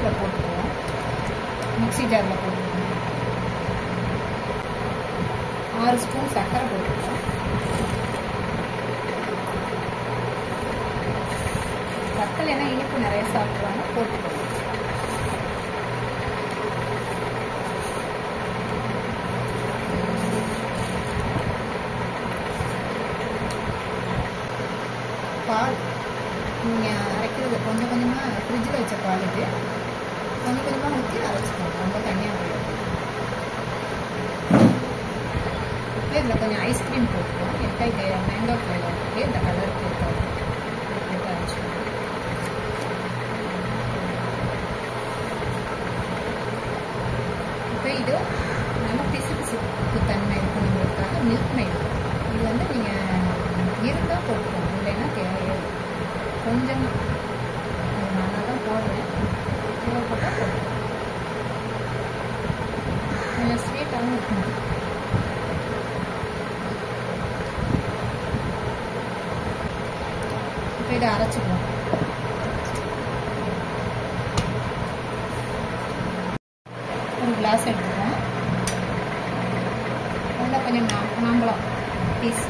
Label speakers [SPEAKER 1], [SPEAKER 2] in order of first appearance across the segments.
[SPEAKER 1] ஜாரில் போட்டுக்குவோம். மிக்ஸி ஜாரில் போட்டுக்குவோம். 6 ஸ்பூன் சர்க்கரை போட்டுக்குவோம். சர்க்கரைனா இனிப்பு நிறைய சாப்பிடுவாங்க, போட்டுக்குவோம். பால் நீங்கள் அரைக்கிறது கொஞ்சம் கொஞ்சமாக ஃப்ரிட்ஜில் வச்ச பால் இது கொஞ்சம் கொஞ்சமாக ஊற்றி அரைச்சிக்கோங்க. ரொம்ப தனியாக போயிடும். இப்போ இதில் கொஞ்சம் ஐஸ்கிரீம் போட்டுக்கோம். என்கிட்ட மேங்கோ ஃப்ளேவர் இருக்குது, இந்த கலருக்கு போட்டு அரைச்சிக்கோங்க. இப்போ இது நல்ல பிசு பிசுப்பு தன்மை இருக்கணுங்கிறதுக்காக மில்க் மேட் இது வந்து நீங்கள் இருந்தால் போட்டுக்கோங்க, இல்லைன்னா தேவையே இல்லை. கொஞ்சம் நல்லா தான் போடுறேன், தேவைப்பட்டால் போட்டுக்கோங்க. கொஞ்சம் ஸ்வீட்டாகவும் இருக்கணும். இப்போ இதை அரைச்சிக்குவோம். ஒரு கிளாஸ் எடுத்துக்குவோம். அதில் கொஞ்சம் மாம்பழம் பீஸ்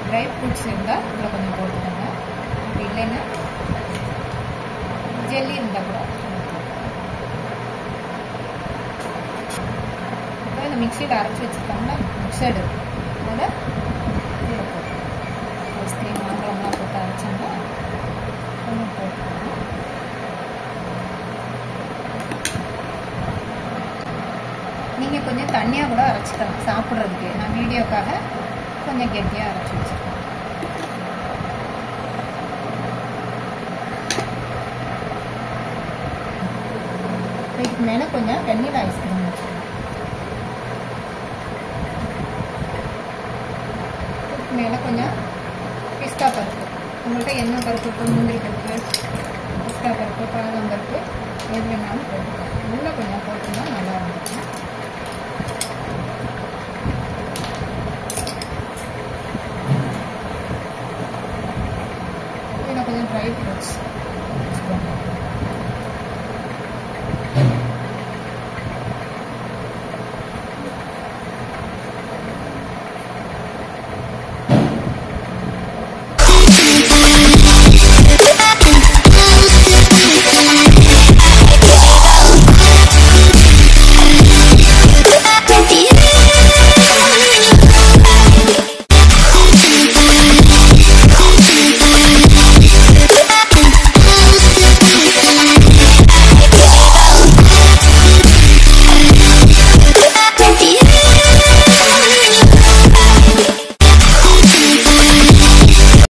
[SPEAKER 1] ட்ரை ஃப்ரூட்ஸ் இருந்தால் இதில் கொஞ்சம் போட்டுக்கோங்க. அப்படி இல்லைன்னா ஜெல்லி இருந்தால் கூட. இப்போ இந்த மிக்சியில் அரைச்சி வச்சுருக்கோம்னா மிக்சடு அதில் இதில் போட்டு ஐஸ்கிரீம் மாம்பழம்லாம் போட்டு அரைச்சோம்னா கொஞ்சம் போட்டுக்கோங்க. நீங்கள் கொஞ்சம் தண்ணியாக கூட அரைச்சிக்கலாம் சாப்பிட்றதுக்கு. நான் வீடியோக்காக கொஞ்சம் கெட்டியாக அரைச்சி வச்சுருக்கேன். இதுக்கு மேலே கொஞ்சம் வெண்ணிலா ஐஸ்கிரீம் வச்சுருக்கேன். இதுக்கு மேலே கொஞ்சம் பிஸ்தா பருப்பு, உங்கள்கிட்ட என்ன பருப்பு இப்போ முந்திரி பருப்பு, பிஸ்தா பருப்பு, பாதாம் பருப்பு எது வேணாலும் போட்டுக்கலாம். உள்ளே கொஞ்சம் போட்டுன்னா நல்லா இருந்துச்சு.